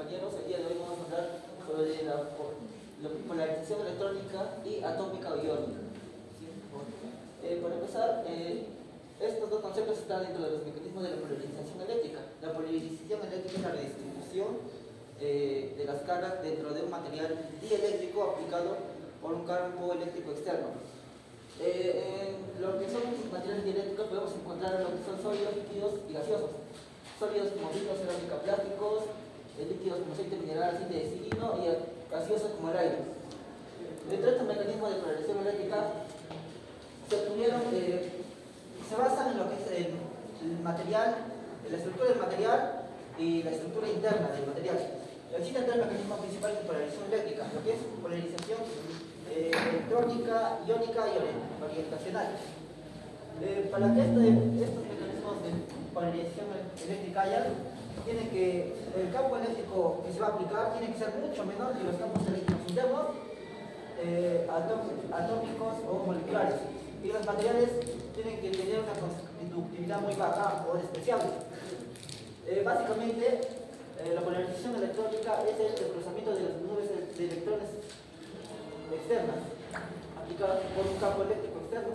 compañeros. El día de hoy vamos a hablar sobre la polarización electrónica y atómica o iónica. ¿Sí? Para empezar, estos dos conceptos están dentro de los mecanismos de la polarización eléctrica. La polarización eléctrica es la redistribución de las cargas dentro de un material dieléctrico aplicado por un campo eléctrico externo. En lo que son materiales dieléctricos podemos encontrar lo que son sólidos, líquidos y gaseosos. Sólidos como vidrio, cerámica, plásticos, líquidos como aceite mineral, aceite de cilindro y gaseosos como el aire. Dentro de estos mecanismos de polarización eléctrica se basan en lo que es el material, la estructura del material y la estructura interna del material. Existen tres mecanismos principales de polarización eléctrica, lo que es polarización electrónica, iónica y orientacional. Para que estos mecanismos de polarización eléctrica haya, tiene que el campo eléctrico que se va a aplicar tiene que ser mucho menor que los campos eléctricos internos, atómicos o moleculares. Y los materiales tienen que tener una conductividad muy baja o despreciable. Básicamente, la polarización electrónica es el desplazamiento de las nubes de electrones externas aplicadas por un campo eléctrico externo,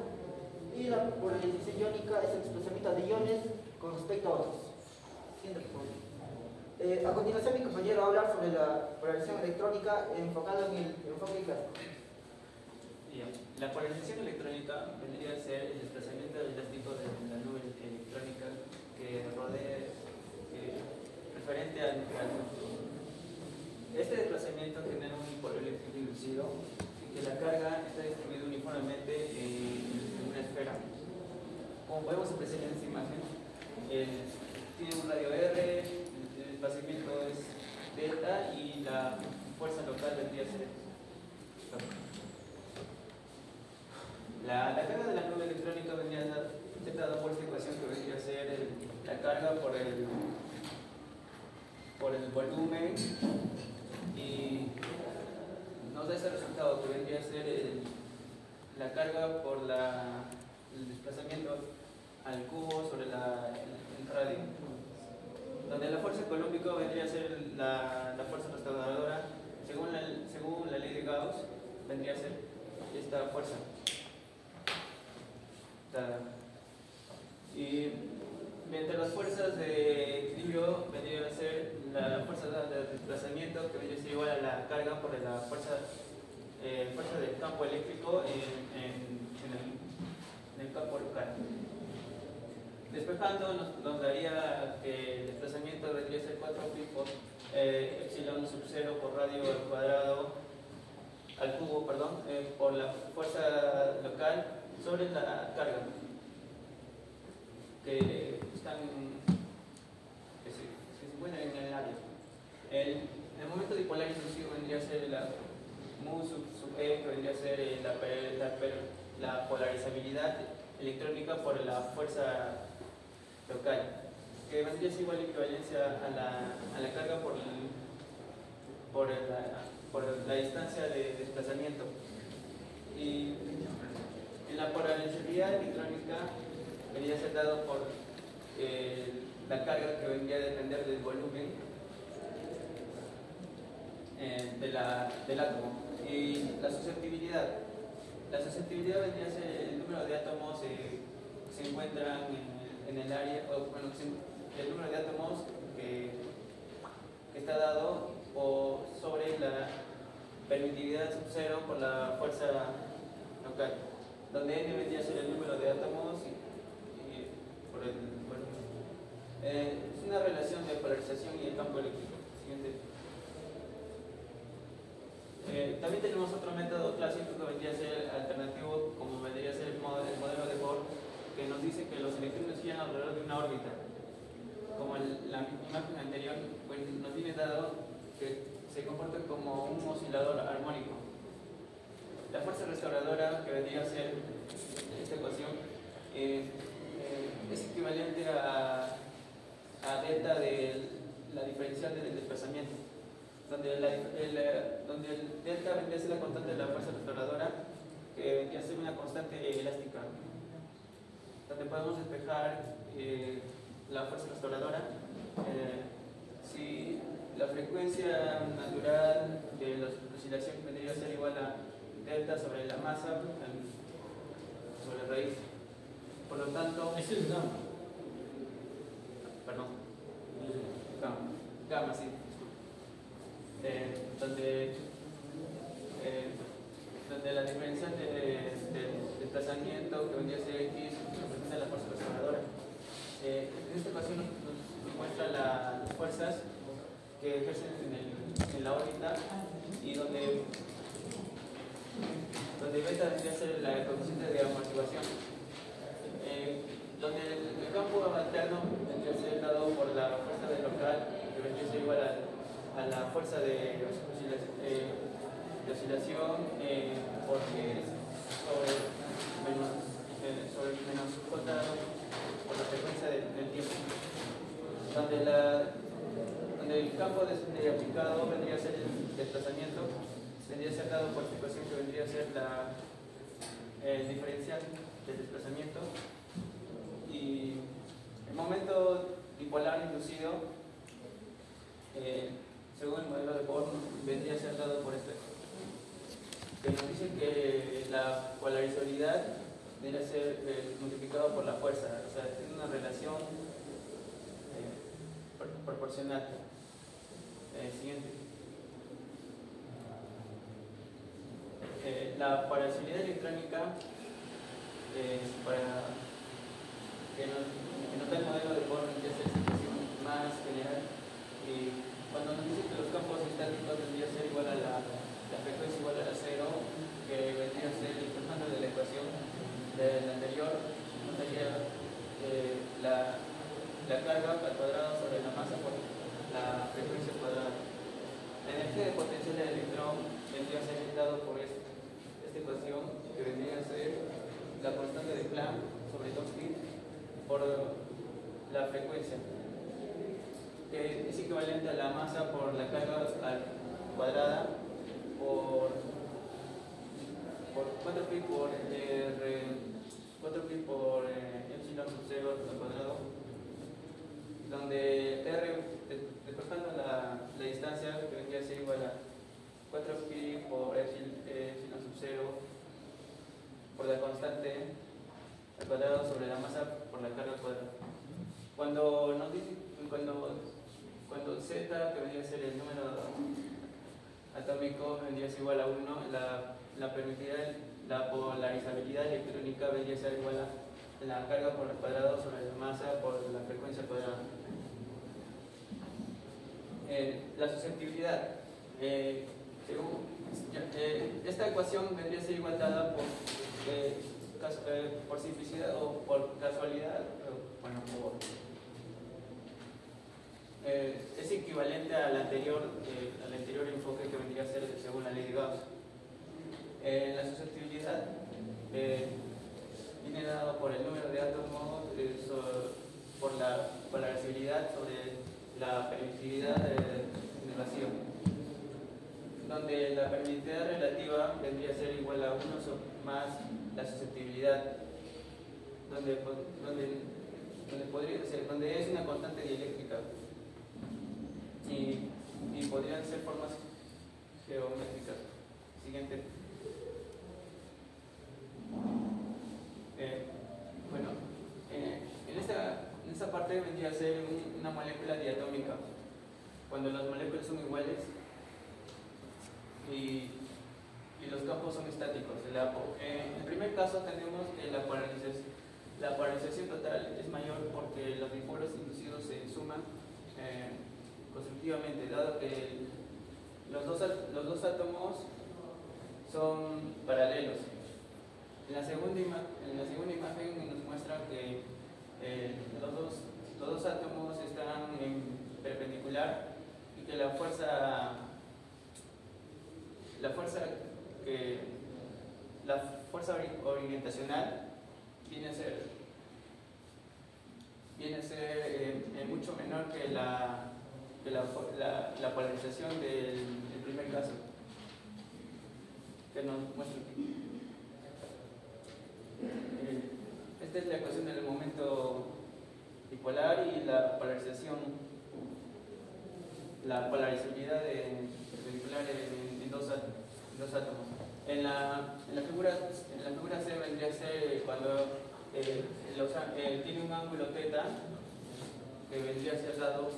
y la polarización iónica es el desplazamiento de iones con respecto a otros. A continuación mi compañero va a hablar sobre la polarización electrónica enfocado en el enfoque clásico. La polarización electrónica vendría a ser el desplazamiento elástico de la nube electrónica que rodea referente al núcleo. Este desplazamiento genera un dipolo eléctrico inducido y que la carga está distribuida uniformemente en una esfera. Como podemos apreciar en esta imagen, tiene un radio R, el desplazamiento es delta y la fuerza local vendría a ser la carga de la nube electrónica vendría a ser dada por esta ecuación que vendría a ser la carga por el volumen, y nos da ese resultado que vendría a ser la carga por el desplazamiento al cubo sobre el radio, donde la fuerza columbica vendría a ser la fuerza restauradora. Según la ley de Gauss, vendría a ser esta fuerza. Y entre las fuerzas de equilibrio vendría a ser la fuerza de desplazamiento, que vendría a ser igual a la carga por la fuerza del campo eléctrico en el campo local. Despejando nos daría que el desplazamiento vendría a ser 4 pi epsilon sub 0 por radio al cubo, por la fuerza local sobre la carga que se encuentra en el área. El momento dipolar inducido vendría a ser la mu sub e, que vendría a ser la polarizabilidad electrónica por la fuerza local, que vendría a ser igual a equivalencia a la carga por la distancia de desplazamiento. Y en la polarizabilidad electrónica vendría a ser dado por la carga, que vendría a depender del volumen del átomo. Y la susceptibilidad vendría a ser el número de átomos que se encuentran en el área, el número de átomos que está dado sobre la permitividad sub 0 por la fuerza local, donde n vendría a ser el número de átomos y por el volumen. Es una relación de polarización y el campo eléctrico. Siguiente. También tenemos otro método clásico que vendría a ser alternativo, como vendría a ser el modelo de Bohr, que nos dice que los electrones giran alrededor de una órbita. Como la imagen anterior, pues nos viene dado que se comporta como un oscilador armónico. La fuerza restauradora, que vendría a ser esta ecuación, es equivalente a delta de la diferencial del desplazamiento, donde el delta vendría a ser la constante de la fuerza restauradora, que vendría a ser una constante elástica, donde podemos despejar la fuerza restauradora. Si la frecuencia natural de la oscilación vendría a ser igual a delta sobre la masa sobre raíz. Por lo tanto, Ese es gamma. perdón, gamma, sí, donde la diferencia del desplazamiento que vendría a ser X representa la fuerza conservadora. En esta ocasión nos muestra las fuerzas que ejercen en la órbita y donde beta vendría a ser la coeficiente de amortiguación. Donde el campo alterno vendría a ser dado por la fuerza del local, que vendría a ser igual a la fuerza de oscilación porque sobre menos j por la frecuencia del tiempo. Donde el campo aplicado vendría a ser el desplazamiento, vendría a ser dado por esta ecuación que vendría a ser el diferencial del desplazamiento, y el momento dipolar inducido según el modelo de Born vendría a ser dado por este, que nos dice que la polarizabilidad vendría a ser multiplicado por la fuerza, o sea, tiene una relación proporcional. Siguiente. La polarizabilidad electrónica, para que nos da el modelo de Born, que es la expresión más general, y cuando nos dice que los campos estáticos vendría a ser igual a la frecuencia igual a 0, que vendría a ser el tamaño de la ecuación del anterior, nos daría la carga al cuadrado sobre la masa por la frecuencia cuadrada. La energía de potencial del electrón vendría a ser dado por esta ecuación, que vendría a ser la constante de Planck sobre 2pi por la frecuencia, que es equivalente a la masa por la carga cuadrada por 4pi por epsilon sub 0 al cuadrado, donde R, despejando la distancia, que vendría a ser igual a 4pi por epsilon sub 0 por la constante al cuadrado sobre la masa por la carga cuadrada. Cuando Z, que vendría a ser el número atómico, vendría a ser igual a 1, la polarizabilidad electrónica vendría a ser igual a la carga por el cuadrado sobre la masa por la frecuencia cuadrada. La susceptibilidad. Esta ecuación vendría a ser igual dada por simplicidad o por casualidad, es equivalente al anterior enfoque, que vendría a ser según la ley de Gauss. La susceptibilidad viene dado por el número de átomos por la polarizabilidad sobre la permitividad en el vacío, donde la permitividad relativa vendría a ser igual a 1 más la susceptibilidad, donde es una constante dieléctrica y podrían ser formas geométricas. Siguiente. En esta parte vendría a ser una molécula diatómica, cuando las moléculas son iguales y los campos son estáticos. En el primer caso tenemos que la polarización total es mayor porque los dipolos inducidos se suman constructivamente, dado que los dos átomos son paralelos. En la segunda imagen nos muestra que los dos átomos están en perpendicular y que la fuerza orientacional viene a ser mucho menor que la polarización del primer caso, que nos muestra aquí. Esta es la ecuación del momento dipolar y la polarización la polarizabilidad perpendicular en dos átomos. En la figura C vendría a ser cuando tiene un ángulo θ que vendría a ser dado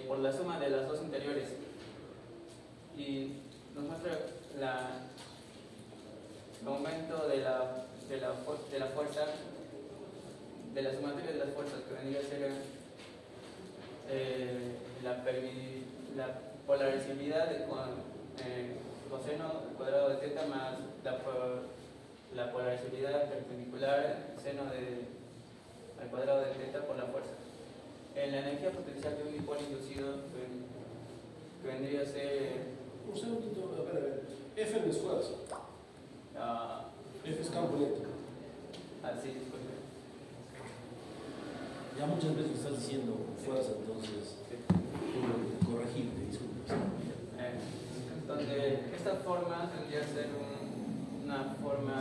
por la suma de las dos anteriores, y nos muestra el aumento de la fuerza, de la sumatoria de las fuerzas, que vendría a ser la polarizabilidad de coseno al cuadrado de θ más la polarizabilidad perpendicular seno al cuadrado de θ por la fuerza. En la energía potencial de un dipolo inducido, que vendría a ser... Un segundito, a ver. F no es fuerza. F es campo eléctrico. Así, disculpe. Ya muchas veces estás diciendo fuerza, entonces tengo que corregirte, disculpe. Entonces, esta forma tendría que ser una forma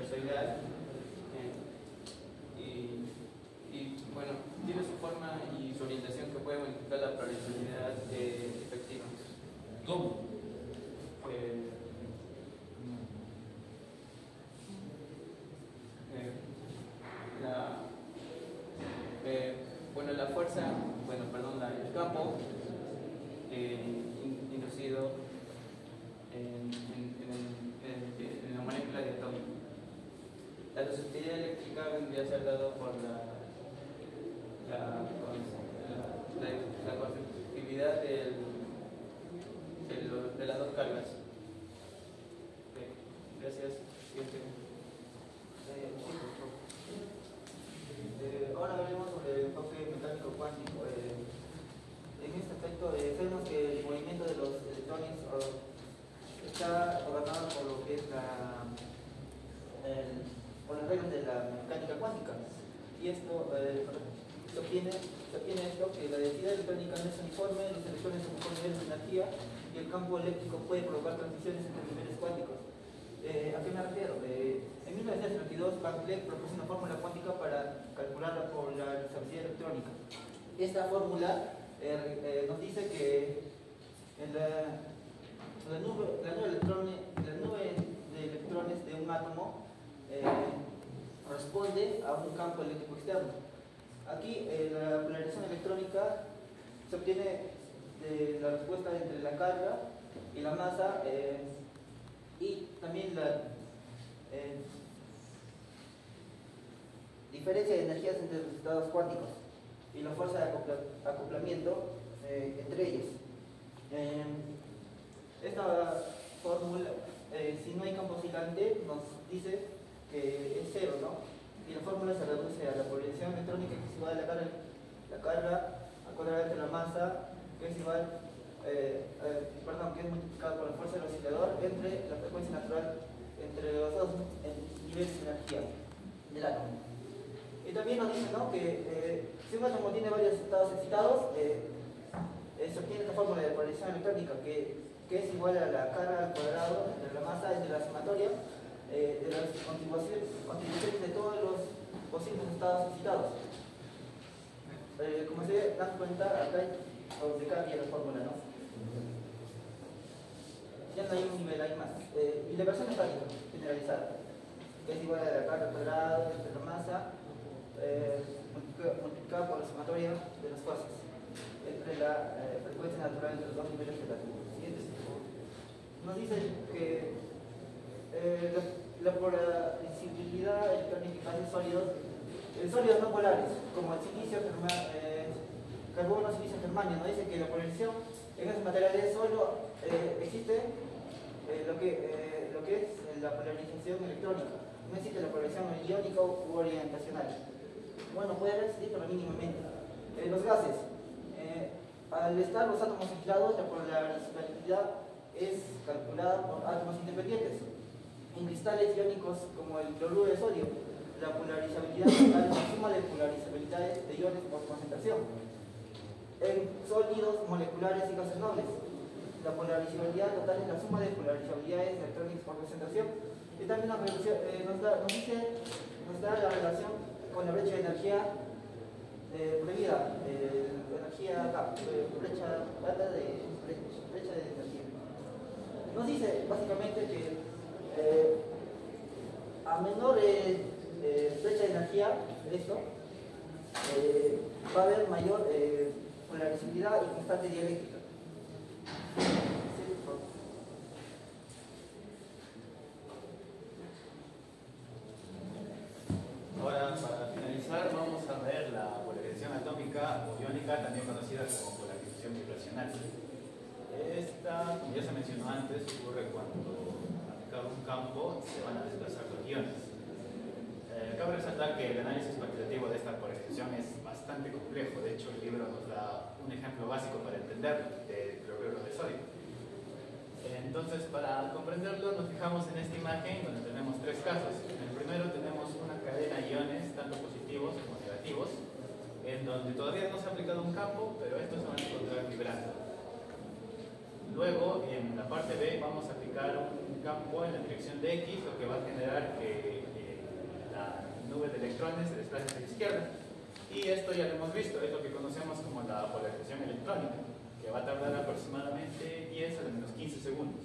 esferoidal, y bueno, tiene su forma y su orientación que puede modificar la polarizabilidad efectiva. ¿Cómo? La fuerza, el campo inducido en la molécula de átomo. La susceptibilidad eléctrica vendría a ser dado por la conductividad de las dos cargas. Gracias. Ahora veremos sobre el enfoque mecánico cuántico. En este aspecto sabemos que el movimiento de los electrones está gobernado por lo que es por las reglas de la mecánica cuántica. Y esto se obtiene esto, que la densidad electrónica no es uniforme, los electrones ocupan niveles de energía y el campo eléctrico puede provocar transiciones entre niveles cuánticos. ¿A qué me refiero? En 1932, Planck propuso una fórmula cuántica para calcular la polarizabilidad electrónica. Esta fórmula nos dice que la nube de electrones de un átomo responde a un campo eléctrico externo. Aquí la polarización electrónica se obtiene de la respuesta entre la carga y la masa, y también la diferencia de energías entre los estados cuánticos y la fuerza de acoplamiento entre ellos. Esta fórmula, si no hay campo oscilante, nos dice que es cero, ¿no? Y la fórmula se reduce a la polarización electrónica, que es igual a la carga al cuadrado entre la masa, que es igual que es multiplicado por la fuerza del oscilador entre la frecuencia natural entre los dos niveles de energía del átomo. Y también nos dice, ¿no?, que si un átomo tiene varios estados excitados, se obtiene esta fórmula de polarización electrónica, que es igual a la carga al cuadrado entre la masa entre la sumatoria de las contribuciones de todos los posibles estados excitados. Como se dan cuenta, acá donde cambia la fórmula, ¿no? Ya no hay un nivel, hay más. Y la versión estática generalizada, que es igual a la carga al cuadrado entre la masa multiplicada por la sumatoria de las fuerzas entre la frecuencia natural entre los dos niveles relativos. Nos dice que la polarizabilidad electrónica de sólidos no polares, como el silicio, carbono, silicio, germanio, nos dice que la polarización en esos materiales solo existe lo que es la polarización electrónica, no existe la polarización iónica u orientacional. Bueno, puede existir, pero mínimamente. Los gases, al estar los átomos aislados, la polarizabilidad es calculada por átomos independientes. En cristales iónicos como el cloruro de sodio, la polarizabilidad es la suma de polarizabilidades de iones por concentración. En sólidos moleculares y gases nobles, la polarizabilidad total es la suma de polarizabilidades electrónicas por concentración. Y también nos da la relación con la brecha de energía prohibida, energía brecha de energía. Nos dice básicamente que a menor brecha de energía, va a haber mayor polarizabilidad y constante dialéctica. Ahora, para finalizar, vamos a ver la polarización atómica o iónica, también conocida como polarización vibracional. Esta, como ya se mencionó antes, ocurre cuando aplicado un campo se van a desplazar los iones. Cabe resaltar que el análisis cuantitativo de esta polarización es bastante complejo. De hecho, el libro nos da un ejemplo básico para entenderlo, de cloruro de sodio. Entonces, para comprenderlo, nos fijamos en esta imagen donde tenemos tres casos. En el primero tenemos una cadena de iones, tanto positivos como negativos, en donde todavía no se ha aplicado un campo, pero estos se van a encontrar vibrando. Luego, en la parte B, vamos a aplicar un campo en la dirección de X, lo que va a generar que la nube de electrones se desplace hacia la izquierda. Y esto ya lo hemos visto, es lo que conocemos como la polarización electrónica, que va a tardar aproximadamente 10 a lo menos 15 segundos.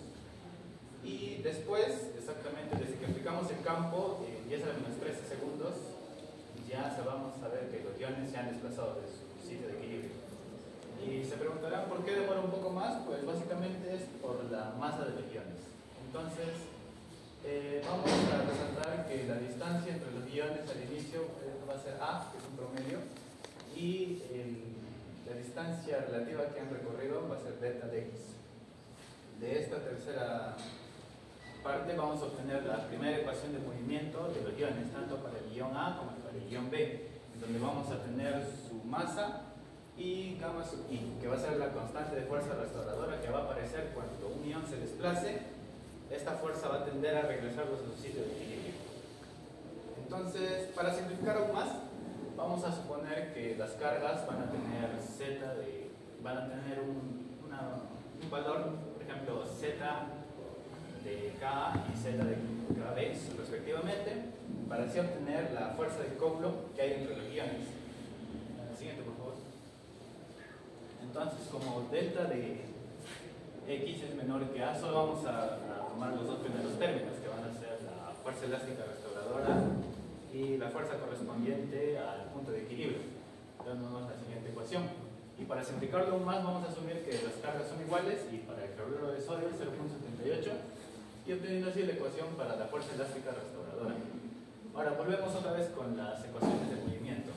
Y después, exactamente desde que aplicamos el campo, 10 a lo menos 13 segundos, ya vamos a ver que los iones se han desplazado de su sitio de equilibrio. Y se preguntarán por qué demora un poco más, pues básicamente es por la masa de los iones. Entonces, vamos a resaltar que la distancia entre los iones al inicio va a ser A, que es un promedio, y la distancia relativa que han recorrido va a ser delta de X. De esta tercera parte vamos a obtener la primera ecuación de movimiento de los iones, tanto para el ion A como para el ion B, en donde vamos a tener su masa y gamma sub I, que va a ser la constante de fuerza restauradora que va a aparecer cuando un ion se desplace. Esta fuerza va a tender a regresarlos a su sitio de equilibrio. Entonces, para simplificar aún más, vamos a suponer que las cargas van a tener un valor, por ejemplo, Z de Ka y Z de Kb respectivamente, para así obtener la fuerza de coplo que hay entre los iones. Siguiente, por favor. Entonces, como delta de X es menor que A, solo vamos a tomar los dos primeros términos, que van a ser la fuerza elástica restauradora y la fuerza correspondiente al punto de equilibrio, dándonos la siguiente ecuación. Y para simplificarlo aún más, vamos a asumir que las cargas son iguales, y para el cloruro de sodio 0.78, y obteniendo así la ecuación para la fuerza elástica restauradora. Ahora volvemos otra vez con las ecuaciones de movimiento.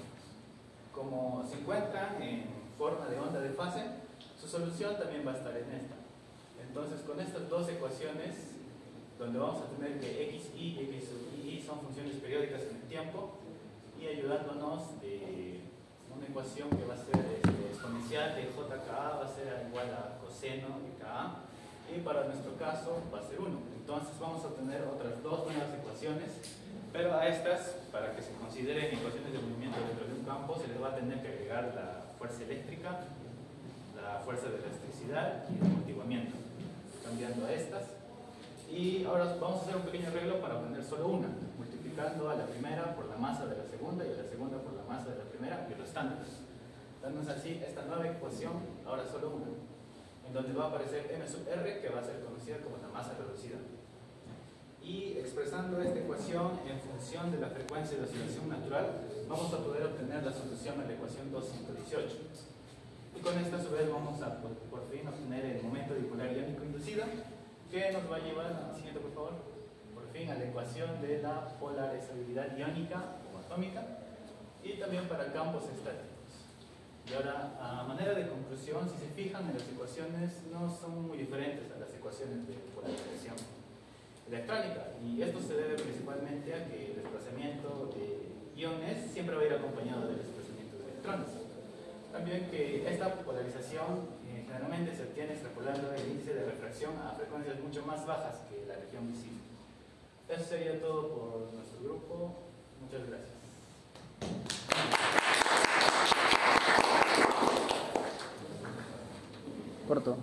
Como se encuentran en forma de onda de fase, su solución también va a estar en esta. Entonces, con estas dos ecuaciones, donde vamos a tener que XI y X sub I son funciones periódicas en el tiempo, y ayudándonos de una ecuación que va a ser exponencial de JKA, va a ser igual a coseno de KA, y para nuestro caso va a ser 1. Entonces vamos a obtener otras dos nuevas ecuaciones, pero a estas, para que se consideren ecuaciones de movimiento dentro de un campo, se les va a tener que agregar la fuerza eléctrica, la fuerza de elasticidad y el amortiguamiento, cambiando a estas. Y ahora vamos a hacer un pequeño arreglo para obtener solo una, multiplicando a la primera por la masa de la segunda y a la segunda por la masa de la primera y restándolos, dándonos así esta nueva ecuación, ahora solo una, en donde va a aparecer m sub r, que va a ser conocida como la masa reducida. Y expresando esta ecuación en función de la frecuencia de oscilación natural, vamos a poder obtener la solución a la ecuación 218. Y con esta, a su vez, vamos a por fin obtener el momento dipolar iónico inducido, que nos va a llevar, siguiente por favor, por fin a la ecuación de la polarizabilidad iónica o atómica, y también para campos estáticos. Y ahora, a manera de conclusión, si se fijan en las ecuaciones, no son muy diferentes a las ecuaciones de polarización electrónica, y esto se debe principalmente a que el desplazamiento de iones siempre va a ir acompañado del desplazamiento de electrones. También que esta polarización generalmente se obtiene extrapolando el índice de refracción a frecuencias mucho más bajas que la región visible. Eso sería todo por nuestro grupo. Muchas gracias. Corto.